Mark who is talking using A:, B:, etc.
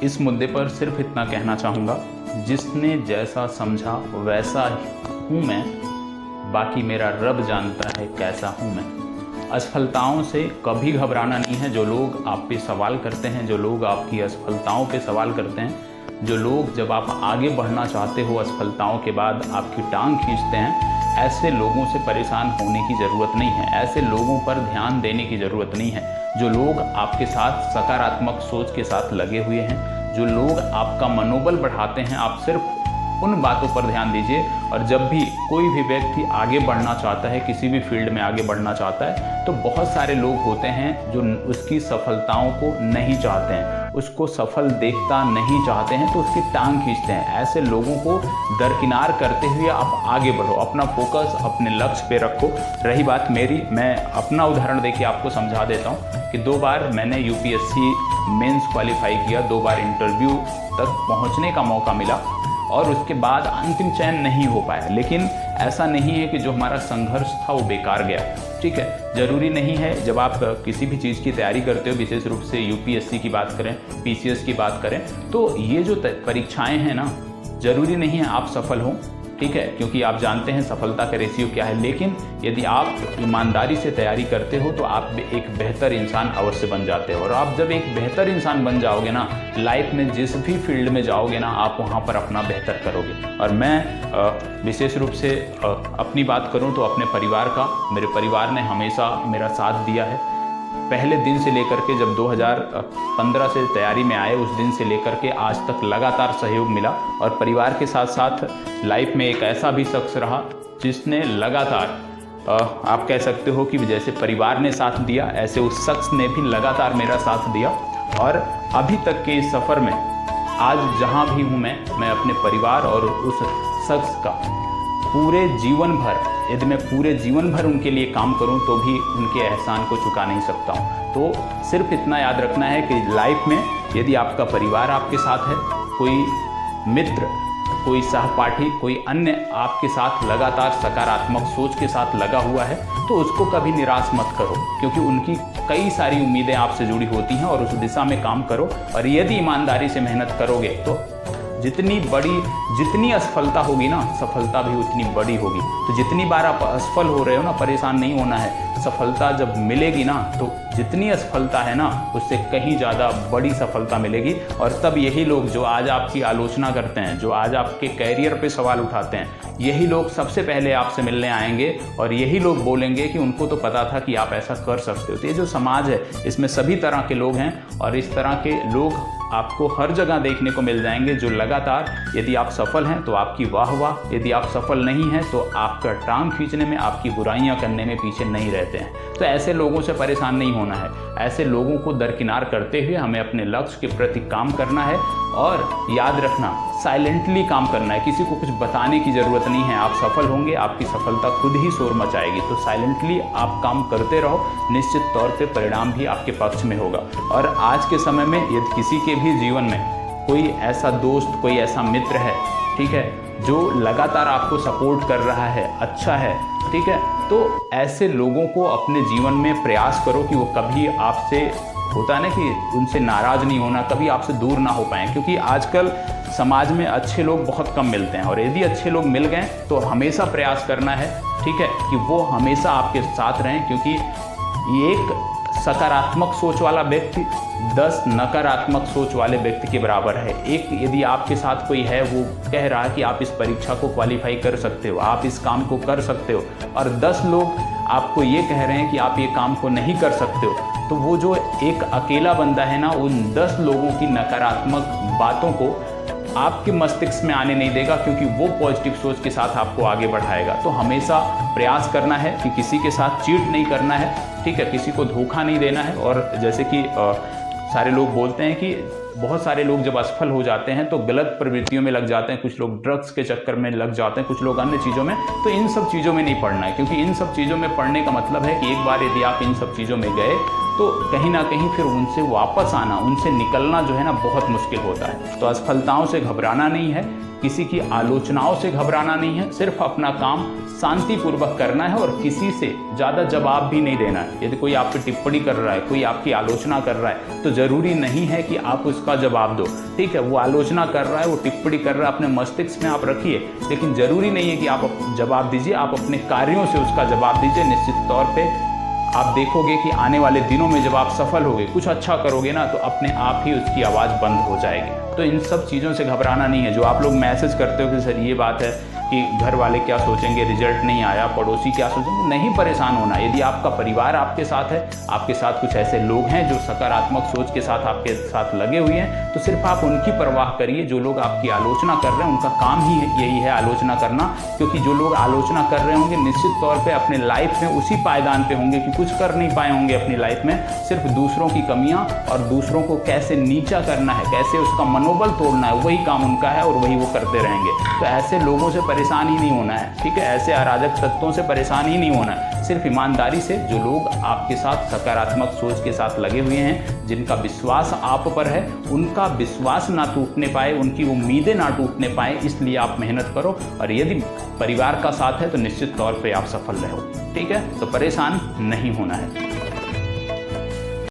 A: इस मुद्दे पर सिर्फ इतना कहना चाहूँगा, जिसने जैसा समझा वैसा हूँ मैं, बाकी मेरा रब जानता है कैसा हूँ मैं। असफलताओं से कभी घबराना नहीं है। जो लोग आप पे सवाल करते हैं, जो लोग आपकी असफलताओं पे सवाल करते हैं, जो लोग जब आप आगे बढ़ना चाहते हो असफलताओं के बाद आपकी टांग खींचते हैं, ऐसे लोगों से परेशान होने की ज़रूरत नहीं है। ऐसे लोगों पर ध्यान देने की ज़रूरत नहीं है। जो लोग आपके साथ सकारात्मक सोच के साथ लगे हुए हैं, जो लोग आपका मनोबल बढ़ाते हैं, आप सिर्फ उन बातों पर ध्यान दीजिए। और जब भी कोई भी व्यक्ति आगे बढ़ना चाहता है, किसी भी फील्ड में आगे बढ़ना चाहता है, तो बहुत सारे लोग होते हैं जो उसकी सफलताओं को नहीं चाहते हैं, उसको सफल देखता नहीं चाहते हैं, तो उसकी टांग खींचते हैं। ऐसे लोगों को दरकिनार करते हुए आप आगे बढ़ो, अपना फोकस अपने लक्ष्य पे रखो। रही बात मेरी, मैं अपना उदाहरण देके आपको समझा देता हूँ कि 2 बार मैंने यूपीएससी मेंस क्वालिफाई किया, 2 बार इंटरव्यू तक पहुँचने का मौका मिला और उसके बाद अंतिम चयन नहीं हो पाया। लेकिन ऐसा नहीं है कि जो हमारा संघर्ष था वो बेकार गया। ठीक है, ज़रूरी नहीं है जब आप किसी भी चीज़ की तैयारी करते हो, विशेष रूप से यूपीएससी की बात करें, पीसीएस की बात करें, तो ये जो परीक्षाएं हैं ना, ज़रूरी नहीं है आप सफल हों। ठीक है, क्योंकि आप जानते हैं सफलता का रेशियो क्या है। लेकिन यदि आप ईमानदारी से तैयारी करते हो तो आप एक बेहतर इंसान अवश्य बन जाते हो। और आप जब एक बेहतर इंसान बन जाओगे ना, लाइफ में जिस भी फील्ड में जाओगे ना, आप वहाँ पर अपना बेहतर करोगे। और मैं विशेष रूप से अपनी बात करूँ तो अपने परिवार का, मेरे परिवार ने हमेशा मेरा साथ दिया है। पहले दिन से लेकर के, जब 2015 से तैयारी में आए, उस दिन से लेकर के आज तक लगातार सहयोग मिला। और परिवार के साथ साथ लाइफ में एक ऐसा भी शख्स रहा जिसने लगातार, आप कह सकते हो कि जैसे परिवार ने साथ दिया, ऐसे उस शख्स ने भी लगातार मेरा साथ दिया। और अभी तक के इस सफ़र में आज जहाँ भी हूँ मैं अपने परिवार और उस शख्स का पूरे जीवन भर, यदि मैं पूरे जीवन भर उनके लिए काम करूं तो भी उनके एहसान को चुका नहीं सकता हूं। तो सिर्फ इतना याद रखना है कि लाइफ में यदि आपका परिवार आपके साथ है, कोई मित्र, कोई सहपाठी, कोई अन्य आपके साथ लगातार सकारात्मक सोच के साथ लगा हुआ है, तो उसको कभी निराश मत करो, क्योंकि उनकी कई सारी उम्मीदें आपसे जुड़ी होती हैं। और उस दिशा में काम करो। और यदि ईमानदारी से मेहनत करोगे तो जितनी असफलता होगी ना, सफलता भी उतनी बड़ी होगी। तो जितनी बार आप असफल हो रहे हो ना, परेशान नहीं होना है। सफलता जब मिलेगी ना, तो जितनी असफलता है ना, उससे कहीं ज़्यादा बड़ी सफलता मिलेगी। और तब यही लोग जो आज आपकी आलोचना करते हैं, जो आज आपके कैरियर पे सवाल उठाते हैं, यही लोग सबसे पहले आपसे मिलने आएंगे और यही लोग बोलेंगे कि उनको तो पता था कि आप ऐसा कर सकते हो। तो ये जो समाज है, इसमें सभी तरह के लोग हैं और इस तरह के लोग आपको हर जगह देखने को मिल जाएंगे, जो लगातार, यदि आप सफल हैं तो आपकी वाह वाह, यदि आप सफल नहीं हैं तो आपका टांग खींचने में, आपकी बुराइयां करने में पीछे नहीं रहते हैं। तो ऐसे लोगों से परेशान नहीं होना है। ऐसे लोगों को दरकिनार करते हुए हमें अपने लक्ष्य के प्रति काम करना है। और याद रखना, साइलेंटली काम करना है, किसी को कुछ बताने की ज़रूरत नहीं है। आप सफल होंगे, आपकी सफलता खुद ही शोर मचाएगी। तो साइलेंटली आप काम करते रहो, निश्चित तौर पे परिणाम भी आपके पक्ष में होगा। और आज के समय में यदि किसी के भी जीवन में कोई ऐसा दोस्त, कोई ऐसा मित्र है, ठीक है, जो लगातार आपको सपोर्ट कर रहा है, अच्छा है, ठीक है, तो ऐसे लोगों को अपने जीवन में प्रयास करो कि वो कभी आपसे, होता है ना कि उनसे नाराज़ नहीं होना, कभी आपसे दूर ना हो पाएँ। क्योंकि आजकल समाज में अच्छे लोग बहुत कम मिलते हैं। और यदि अच्छे लोग मिल गए तो हमेशा प्रयास करना है, ठीक है, कि वो हमेशा आपके साथ रहें। क्योंकि एक सकारात्मक सोच वाला व्यक्ति 10 नकारात्मक सोच वाले व्यक्ति के बराबर है। एक यदि आपके साथ कोई है, वो कह रहा है कि आप इस परीक्षा को क्वालिफाई कर सकते हो, आप इस काम को कर सकते हो, और 10 लोग आपको ये कह रहे हैं कि आप ये काम को नहीं कर सकते हो, तो वो जो एक अकेला बंदा है ना, उन 10 लोगों की नकारात्मक बातों को आपके मस्तिष्क में आने नहीं देगा, क्योंकि वो पॉजिटिव सोच के साथ आपको आगे बढ़ाएगा। तो हमेशा प्रयास करना है कि किसी के साथ चीट नहीं करना है, ठीक है, किसी को धोखा नहीं देना है। और जैसे कि सारे लोग बोलते हैं कि बहुत सारे लोग जब असफल हो जाते हैं तो गलत प्रवृत्तियों में लग जाते हैं, कुछ लोग ड्रग्स के चक्कर में लग जाते हैं, कुछ लोग अन्य चीज़ों में। तो इन सब चीज़ों में नहीं पड़ना है, क्योंकि इन सब चीज़ों में पढ़ने का मतलब है कि एक बार यदि आप इन सब चीज़ों में गए तो कहीं ना कहीं फिर उनसे वापस आना, उनसे निकलना जो है ना बहुत मुश्किल होता है। तो असफलताओं से घबराना नहीं है, किसी की आलोचनाओं से घबराना नहीं है, सिर्फ अपना काम शांतिपूर्वक करना है और किसी से ज़्यादा जवाब भी नहीं देना है। यदि कोई आप पे टिप्पणी कर रहा है, कोई आपकी आलोचना कर रहा है, तो ज़रूरी नहीं है कि आप उसका जवाब दो। ठीक है, वो आलोचना कर रहा है, वो टिप्पणी कर रहा है, अपने मस्तिष्क में आप रखिए, लेकिन ज़रूरी नहीं है कि आप जवाब दीजिए। आप अपने कार्यों से उसका जवाब दीजिए। निश्चित तौर पर आप देखोगे कि आने वाले दिनों में जब आप सफल होगे, कुछ अच्छा करोगे ना, तो अपने आप ही उसकी आवाज़ बंद हो जाएगी। तो इन सब चीज़ों से घबराना नहीं है। जो आप लोग मैसेज करते हो कि सर ये बात है कि घर वाले क्या सोचेंगे, रिजल्ट नहीं आया, पड़ोसी क्या सोचेंगे, नहीं परेशान होना। यदि आपका परिवार आपके साथ है, आपके साथ कुछ ऐसे लोग हैं जो सकारात्मक सोच के साथ आपके साथ लगे हुए हैं, तो सिर्फ आप उनकी परवाह करिए। जो लोग आपकी आलोचना कर रहे हैं उनका काम ही यही है आलोचना करना, क्योंकि जो लोग आलोचना कर रहे होंगे निश्चित तौर पर अपने लाइफ में उसी पायदान पर होंगे कि कुछ कर नहीं पाए होंगे अपनी लाइफ में। सिर्फ दूसरों की कमियाँ और दूसरों को कैसे नीचा करना है, कैसे उसका मनोबल तोड़ना है, वही काम उनका है और वही वो करते रहेंगे। तो ऐसे लोगों से परेशान ही नहीं होना है। ठीक है, ऐसे अराजक तत्वों से परेशान ही नहीं होना है। सिर्फ ईमानदारी से जो लोग आपके साथ सकारात्मक सोच के साथ लगे हुए हैं, जिनका विश्वास आप पर है, उनका विश्वास ना टूटने पाए, उनकी उम्मीदें ना टूटने पाए, इसलिए आप मेहनत करो। और यदि परिवार का साथ है तो निश्चित तौर पे आप सफल रहो। ठीक है, तो परेशान नहीं होना है।